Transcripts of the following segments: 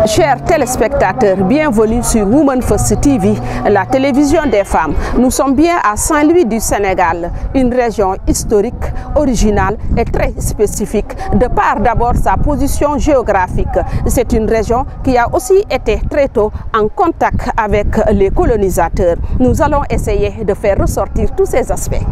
Chers téléspectateurs, bienvenue sur Women First TV, la télévision des femmes. Nous sommes bien à Saint-Louis du Sénégal, une région historique, originale et très spécifique, de par d'abord sa position géographique. C'est une région qui a aussi été très tôt en contact avec les colonisateurs. Nous allons essayer de faire ressortir tous ces aspects.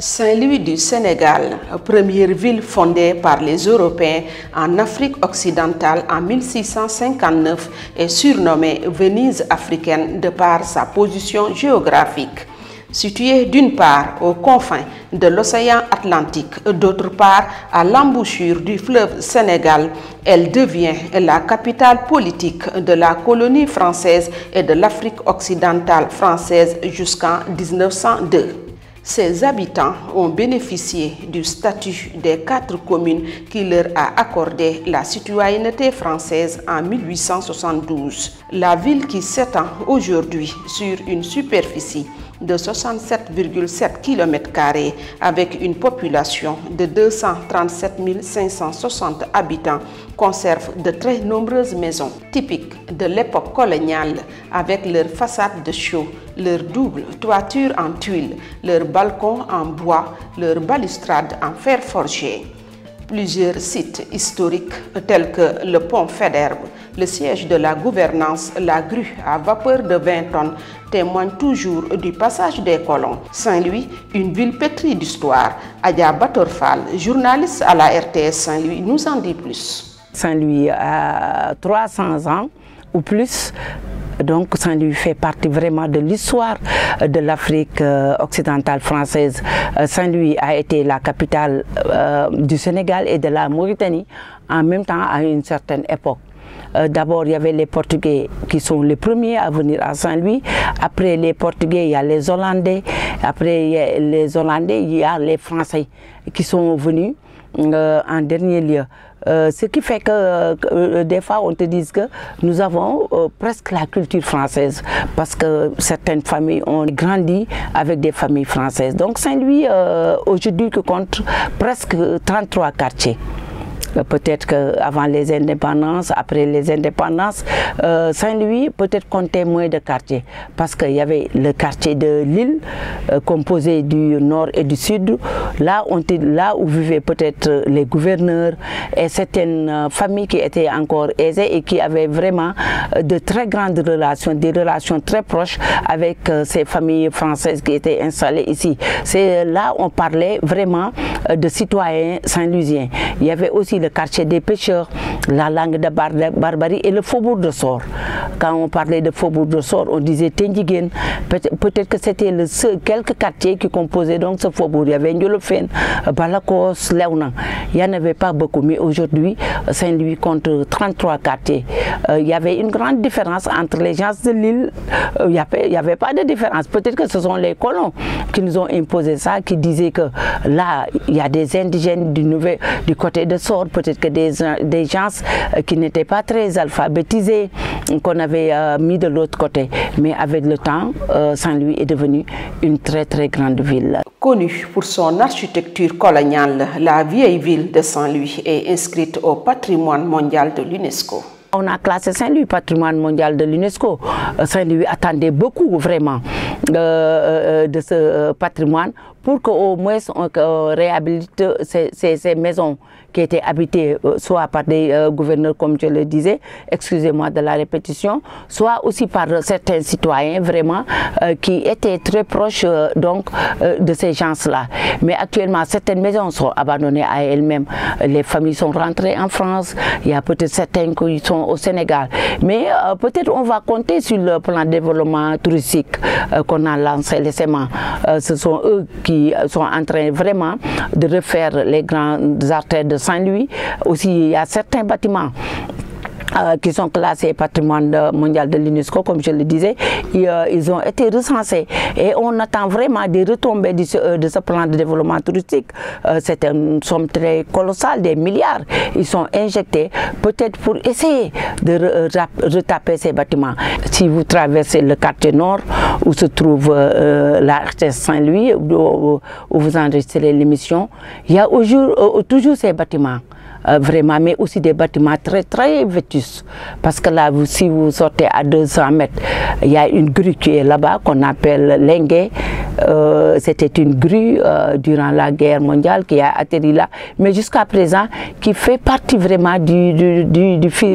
Saint-Louis du Sénégal, première ville fondée par les Européens en Afrique occidentale en 1659, est surnommée Venise africaine de par sa position géographique. Située d'une part aux confins de l'océan Atlantique, d'autre part à l'embouchure du fleuve Sénégal, elle devient la capitale politique de la colonie française et de l'Afrique occidentale française jusqu'en 1902. Ses habitants ont bénéficié du statut des 4 communes qui leur a accordé la citoyenneté française en 1872. La ville qui s'étend aujourd'hui sur une superficie de 67,7 km² avec une population de 237 560 habitants conserve de très nombreuses maisons typiques de l'époque coloniale avec leurs façades de chaux, leurs doubles toitures en tuiles, leurs balcons en bois, leurs balustrades en fer forgé. Plusieurs sites historiques tels que le pont Faidherbe, le siège de la gouvernance, la grue à vapeur de 20 tonnes témoignent toujours du passage des colons. Saint-Louis, une ville pétrie d'histoire. Adja Batorfal, journaliste à la RTS Saint-Louis, nous en dit plus. Saint-Louis a 300 ans ou plus. Donc Saint-Louis fait partie vraiment de l'histoire de l'Afrique occidentale française. Saint-Louis a été la capitale du Sénégal et de la Mauritanie en même temps à une certaine époque. D'abord, il y avait les Portugais qui sont les premiers à venir à Saint-Louis. Après les Portugais, il y a les Hollandais. Après les Hollandais, il y a les Français qui sont venus en dernier lieu. Ce qui fait que des fois on te dit que nous avons presque la culture française parce que certaines familles ont grandi avec des familles françaises. Donc Saint-Louis aujourd'hui compte presque 33 quartiers. Peut-être qu'avant les indépendances, après les indépendances, Saint-Louis peut-être comptait moins de quartiers parce qu'il y avait le quartier de l'île composé du nord et du sud, là où vivaient peut-être les gouverneurs et certaines familles qui étaient encore aisées et qui avaient vraiment de très grandes relations, des relations très proches avec ces familles françaises qui étaient installées ici. C'est là où on parlait vraiment de citoyens saint-louisiens. Il y avait aussi le quartier des pêcheurs, la langue de Barbarie et le faubourg de Sor. Quand on parlait de faubourg de Sor, on disait Tendjiguène. Peut-être que c'était quelques quartiers qui composaient donc ce faubourg. Il y avait Ndiolofène, Balakos, Léona. Il n'y en avait pas beaucoup, mais aujourd'hui, Saint-Louis compte 33 quartiers. Il y avait une grande différence entre les gens de l'île. Il n'y avait pas de différence. Peut-être que ce sont les colons qui nous ont imposé ça, qui disaient que là, il y a des indigènes du côté de Sor, peut-être que des gens qui n'étaient pas très alphabétisés, qu'on avait mis de l'autre côté. Mais avec le temps, Saint-Louis est devenu une très très grande ville. Connue pour son architecture coloniale, la vieille ville de Saint-Louis est inscrite au patrimoine mondial de l'UNESCO. On a classé Saint-Louis patrimoine mondial de l'UNESCO. Saint-Louis attendait beaucoup vraiment de ce patrimoine pour qu'au moins on réhabilite ces maisons qui étaient habitées soit par des gouverneurs, comme je le disais, excusez-moi de la répétition, soit aussi par certains citoyens vraiment qui étaient très proches donc de ces gens-là. Mais actuellement, certaines maisons sont abandonnées à elles-mêmes. Les familles sont rentrées en France, il y a peut-être certains qui sont au Sénégal. Mais peut-être on va compter sur le plan de développement touristique qu'on a lancé récemment. Ce sont eux qui sont en train vraiment de refaire les grandes artères de Saint-Louis. Aussi, il y a certains bâtiments qui sont classés patrimoine mondial de l'UNESCO, comme je le disais, ils ont été recensés et on attend vraiment des retombées de ce plan de développement touristique. C'est une somme très colossale, des milliards. Ils sont injectés peut-être pour essayer de retaper ces bâtiments. Si vous traversez le quartier nord où se trouve la RTS Saint-Louis, où vous enregistrez l'émission, il y a toujours ces bâtiments. vraiment, mais aussi des bâtiments très, très vétustes. Parce que là, si vous sortez à 200 mètres, il y a une grue qui est là-bas, qu'on appelle Lengue. C'était une grue durant la guerre mondiale qui a atterri là, mais jusqu'à présent, qui fait partie vraiment du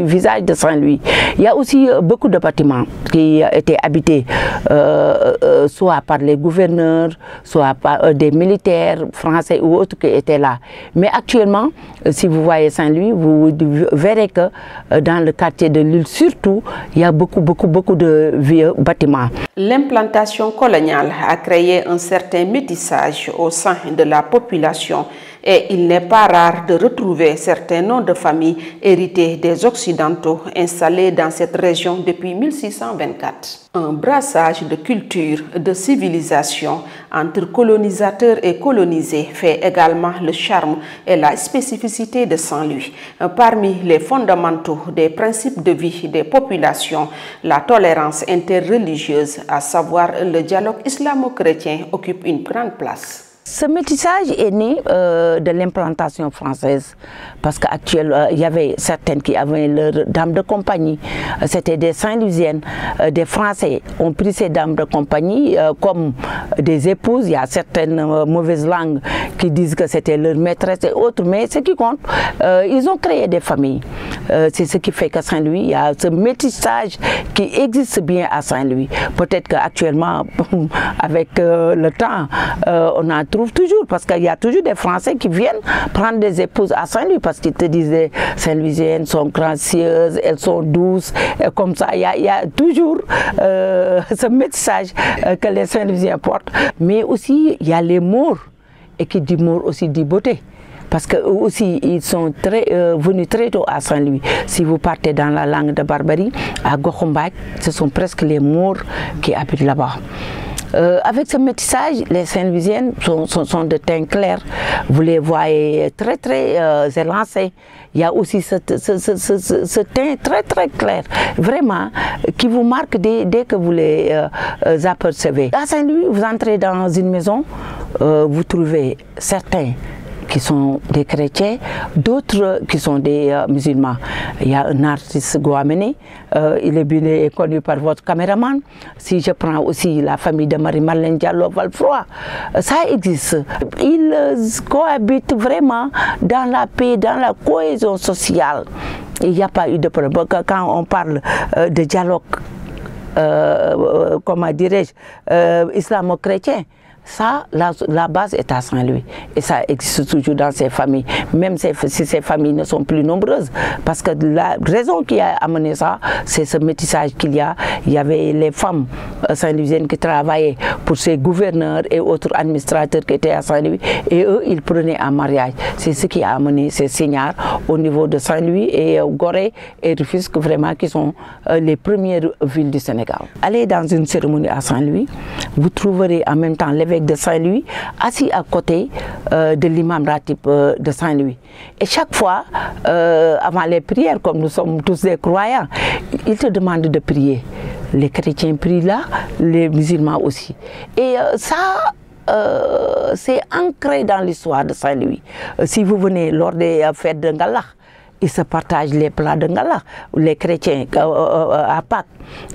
visage de Saint-Louis. Il y a aussi beaucoup de bâtiments qui étaient habités soit par les gouverneurs, soit par des militaires français ou autres qui étaient là. Mais actuellement, si vous voyez Saint-Louis, vous verrez que dans le quartier de l'île surtout, il y a beaucoup de vieux bâtiments. L'implantation coloniale a créé un certain métissage au sein de la population et il n'est pas rare de retrouver certains noms de famille hérités des Occidentaux installés dans cette région depuis 1624. Un brassage de culture, de civilisation entre colonisateurs et colonisés fait également le charme et la spécificité de Saint-Louis. Parmi les fondamentaux des principes de vie des populations, la tolérance interreligieuse, à savoir le dialogue islamo-chrétien, occupe une grande place. Ce métissage est né de l'implantation française, parce qu'actuellement, il y avait certaines qui avaient leur dame de compagnie, c'était des Saint-Louisiennes. Des Français ont pris ces dames de compagnie comme des épouses. Il y a certaines mauvaises langues qui disent que c'était leur maîtresse et autres, mais ce qui compte, ils ont créé des familles. C'est ce qui fait qu'à Saint-Louis, il y a ce métissage qui existe bien à Saint-Louis. Peut-être qu'actuellement, avec le temps, on en trouve toujours, parce qu'il y a toujours des Français qui viennent prendre des épouses à Saint-Louis, parce qu'ils te disent que Saint-Louisiennes sont gracieuses, elles sont douces, et comme ça, il y a toujours ce métissage que les Saint-Louisiens portent. Mais aussi, il y a les Maures, et qui dit Maure aussi dit beauté. Parce qu'eux aussi, ils sont venus très tôt à Saint-Louis. Si vous partez dans la langue de Barbarie, à Gokhombac, ce sont presque les Maures qui habitent là-bas. Avec ce métissage, les Saint-Louisiennes sont de teint clair. Vous les voyez très élancés. Il y a aussi ce teint très clair, vraiment, qui vous marque dès que vous les apercevez. À Saint-Louis, vous entrez dans une maison, vous trouvez certains qui sont des chrétiens, d'autres qui sont des musulmans. Il y a un artiste Guaméné, il est bien connu par votre caméraman. Si je prends aussi la famille de Marie-Marlène Diallo Valfroy, ça existe. Ils cohabitent vraiment dans la paix, dans la cohésion sociale. Il n'y a pas eu de problème. Quand on parle de dialogue, comment dirais-je, islamo-chrétien, ça, la base est à Saint-Louis et ça existe toujours dans ces familles, même si ces familles ne sont plus nombreuses, parce que la raison qui a amené ça, c'est ce métissage qu'il y a. Il y avait les femmes saint-louisiennes qui travaillaient pour ces gouverneurs et autres administrateurs qui étaient à Saint-Louis, et eux, ils prenaient en mariage. C'est ce qui a amené ces seigneurs au niveau de Saint-Louis et Gorée et Rufisque, vraiment, qui sont les premières villes du Sénégal. Allez dans une cérémonie à Saint-Louis, vous trouverez en même temps l'évêque de Saint-Louis assis à côté de l'imam Ratib de Saint-Louis. Et chaque fois, avant les prières, comme nous sommes tous des croyants, il te demande de prier. Les chrétiens prient là, les musulmans aussi. Et ça, c'est ancré dans l'histoire de Saint-Louis. Si vous venez lors des fêtes de Ngalla, ils se partagent les plats de Ngalla. Les chrétiens, à Pâques,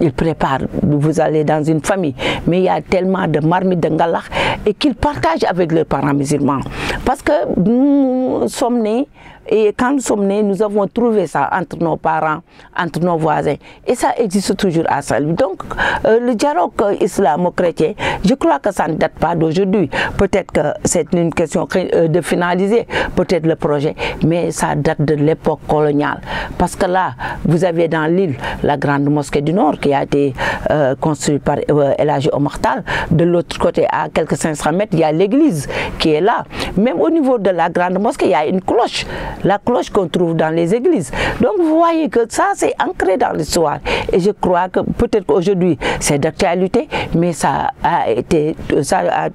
ils préparent, vous allez dans une famille, mais il y a tellement de marmites de Ngalla et qu'ils partagent avec leurs parents musulmans. Parce que nous sommes nés, et quand nous sommes nés, nous avons trouvé ça entre nos parents, entre nos voisins. Et ça existe toujours à Saint-Louis. Donc, le dialogue islamo-chrétien, je crois que ça ne date pas d'aujourd'hui. Peut-être que c'est une question de finaliser, peut-être le projet, mais ça date de l'époque coloniale. Parce que là, vous avez dans l'île la grande mosquée du Nord qui a été construite par El Hadji Omar Tall. De l'autre côté, à quelques 500 mètres, il y a l'église qui est là. Même au niveau de la grande mosquée, il y a une cloche. La cloche qu'on trouve dans les églises. Donc vous voyez que ça c'est ancré dans l'histoire. Et je crois que peut-être qu'aujourd'hui c'est d'actualité, mais ça a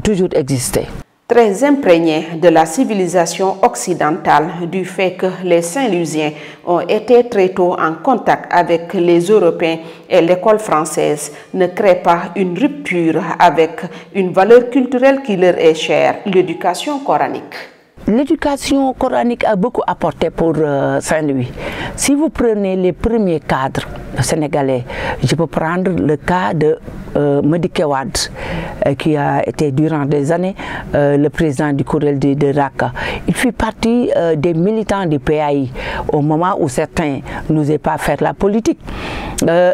toujours existé. Très imprégné de la civilisation occidentale, du fait que les Saint-Louisiens ont été très tôt en contact avec les Européens et l'école française, ne crée pas une rupture avec une valeur culturelle qui leur est chère, l'éducation coranique. L'éducation coranique a beaucoup apporté pour Saint-Louis. Si vous prenez les premiers cadres sénégalais, je peux prendre le cas de Madické Wade, qui a été durant des années le président du Kuréel de Raqqa. Il fait partie des militants du PAI au moment où certains n'osaient pas faire la politique.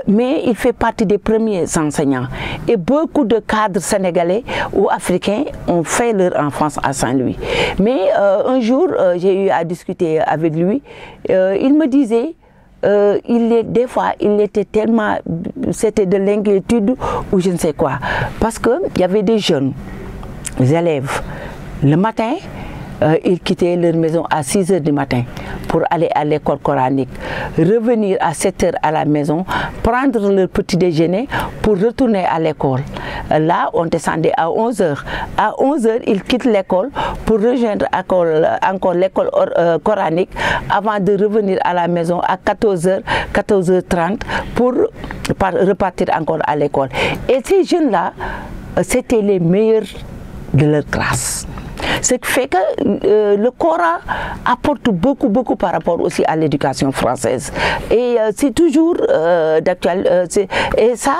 Mais il fait partie des premiers enseignants. Et beaucoup de cadres sénégalais ou africains ont fait leur enfance à Saint-Louis. Mais un jour, j'ai eu à discuter avec lui. Il me disait, des fois, il était tellement, c'était de l'inquiétude ou je ne sais quoi. Parce qu'il y avait des jeunes, des élèves, le matin, ils quittaient leur maison à 6 h du matin pour aller à l'école coranique, revenir à 7 h à la maison, prendre leur petit déjeuner pour retourner à l'école. Là, on descendait à 11 h. À 11 h, ils quittent l'école pour rejoindre encore l'école coranique avant de revenir à la maison à 14 h, 14 h 30 pour repartir encore à l'école. Et ces jeunes-là, c'était les meilleurs de leur classe. Ce qui fait que le Coran apporte beaucoup par rapport aussi à l'éducation française. Et c'est toujours d'actualité. Et ça,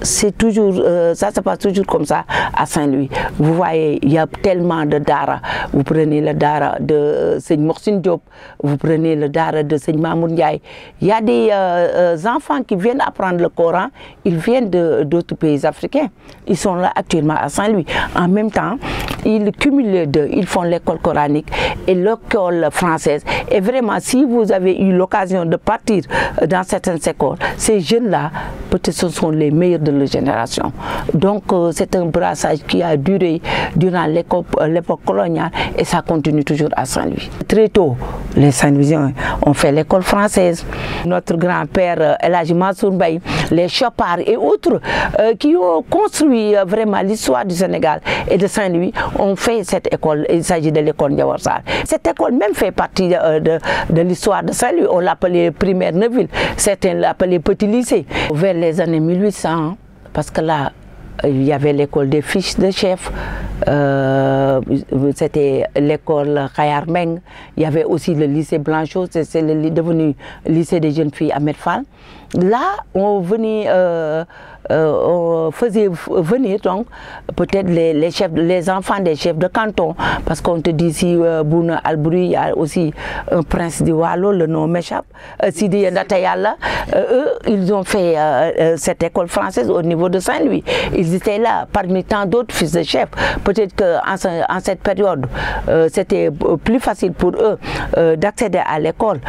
c'est toujours, ça se passe toujours comme ça à Saint-Louis. Vous voyez, il y a tellement de dara. Vous prenez le dara de Seigne Mohsin Diop, vous prenez le dara de Seigne Mamour Ndiaye. Il y a des enfants qui viennent apprendre le Coran, ils viennent d'autres pays africains. Ils sont là actuellement à Saint-Louis. En même temps, ils cumulent les deux. Ils font l'école coranique et l'école française. Et vraiment, si vous avez eu l'occasion de partir dans certaines écoles, ces jeunes-là, peut-être ce sont les meilleurs de leur génération. Donc, c'est un brassage qui a duré durant l'époque coloniale et ça continue toujours à Saint-Louis. Très tôt, les Saint-Louisiens ont fait l'école française. Notre grand-père, El Hadji Mansour Mbaye, les Chopard et autres qui ont construit vraiment l'histoire du Sénégal et de Saint-Louis ont fait cette école. Il s'agit de l'école Ndiawar Sarr. Cette école même fait partie de l'histoire de Saint-Louis. On l'appelait primaire Neuville, certains l'appelaient petit lycée. Vers les années 1800, parce que là, il y avait l'école des fils de chef, c'était l'école Khayar Meng, il y avait aussi le lycée Blanchot, c'est devenu lycée des jeunes filles Ahmed Fall. Là, on faisait venir donc peut-être les enfants des chefs de canton, parce qu'on te dit ici Bouna Albouri, il y a aussi un prince du Wallo, le nom m'échappe, Sidi Ndatayala. Eux, ils ont fait cette école française au niveau de Saint-Louis. Ils étaient là parmi tant d'autres fils de chefs. Peut-être qu'en cette période, c'était plus facile pour eux d'accéder à l'école.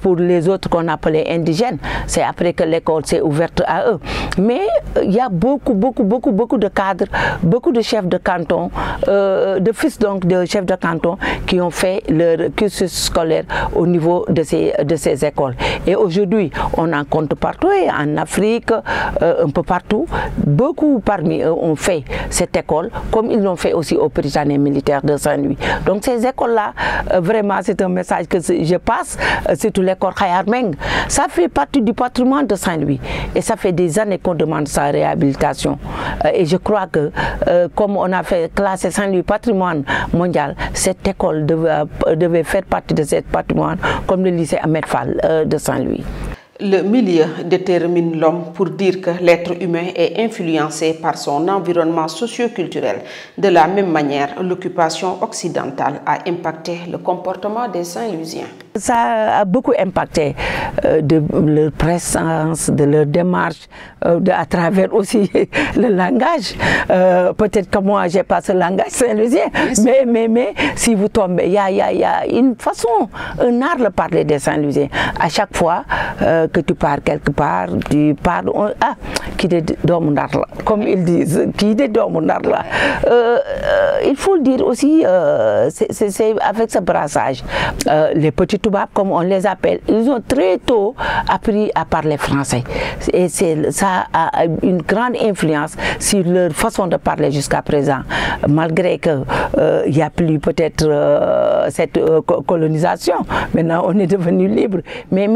Pour les autres qu'on appelait indigènes, c'est après que l'école s'est ouverte à eux. Mais il y a beaucoup de cadres, beaucoup de chefs de canton, de fils donc de chefs de canton qui ont fait leur cursus scolaire au niveau de ces écoles. Et aujourd'hui, on en compte partout, en Afrique, un peu partout. Beaucoup parmi eux ont fait cette école, comme ils l'ont fait aussi au prisonniers militaires de Saint-Louis. Donc ces écoles-là, vraiment, c'est un message que je passe, surtout l'école Khayar Meng. Ça fait partie du patrimoine de Saint-Louis. Et ça fait des années qu'on demande sa réhabilitation. Et je crois que, comme on a fait classer Saint-Louis patrimoine mondial, cette école devait faire partie de ce patrimoine, comme le lycée Ahmed Fall de Saint-Louis. Le milieu détermine l'homme pour dire que l'être humain est influencé par son environnement socio-culturel. De la même manière, l'occupation occidentale a impacté le comportement des Saint-Louisiens. Ça a beaucoup impacté de leur présence, de leur démarche, à travers aussi le langage. Peut-être que moi, je n'ai pas ce langage saint-louisien, mais si vous tombez, il y a une façon, un art de parler des Saint-Louisiens. À chaque fois que tu pars quelque part, tu parles, qui est d'Omundar, comme ils disent, qui est d'Omundar. Il faut le dire aussi, c'est avec ce brassage, les petits Toubab, comme on les appelle, ils ont très tôt appris à parler français. Et ça a une grande influence sur leur façon de parler jusqu'à présent. Malgré qu'il n'y a plus peut-être cette colonisation, maintenant on est devenu libre. Mais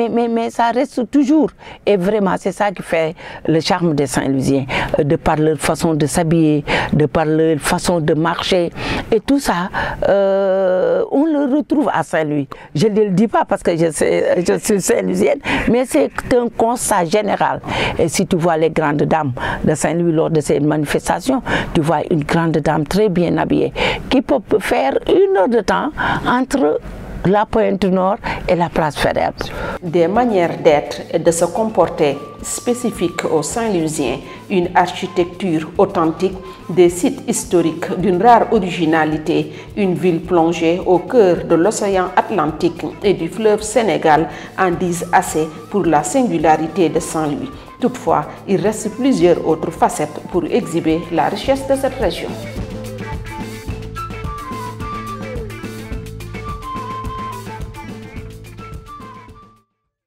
ça reste toujours. Et vraiment, c'est ça qui fait le charme des Saint-Louisiens, de par leur façon de s'habiller, de par leur façon de marcher. Et tout ça, on le retrouve à Saint-Louis. Je ne le dis pas parce que je suis Saint-Louisienne, mais c'est un constat général. Et si tu vois les grandes dames de Saint-Louis lors de ces manifestations, tu vois une grande dame très bien habillée qui peut faire 1 heure de temps entre la Pointe-Nord et la place Faidherbe. Des manières d'être et de se comporter spécifiques aux Saint-Louisiens, une architecture authentique, des sites historiques d'une rare originalité, une ville plongée au cœur de l'océan Atlantique et du fleuve Sénégal en disent assez pour la singularité de Saint-Louis. Toutefois, il reste plusieurs autres facettes pour exhiber la richesse de cette région.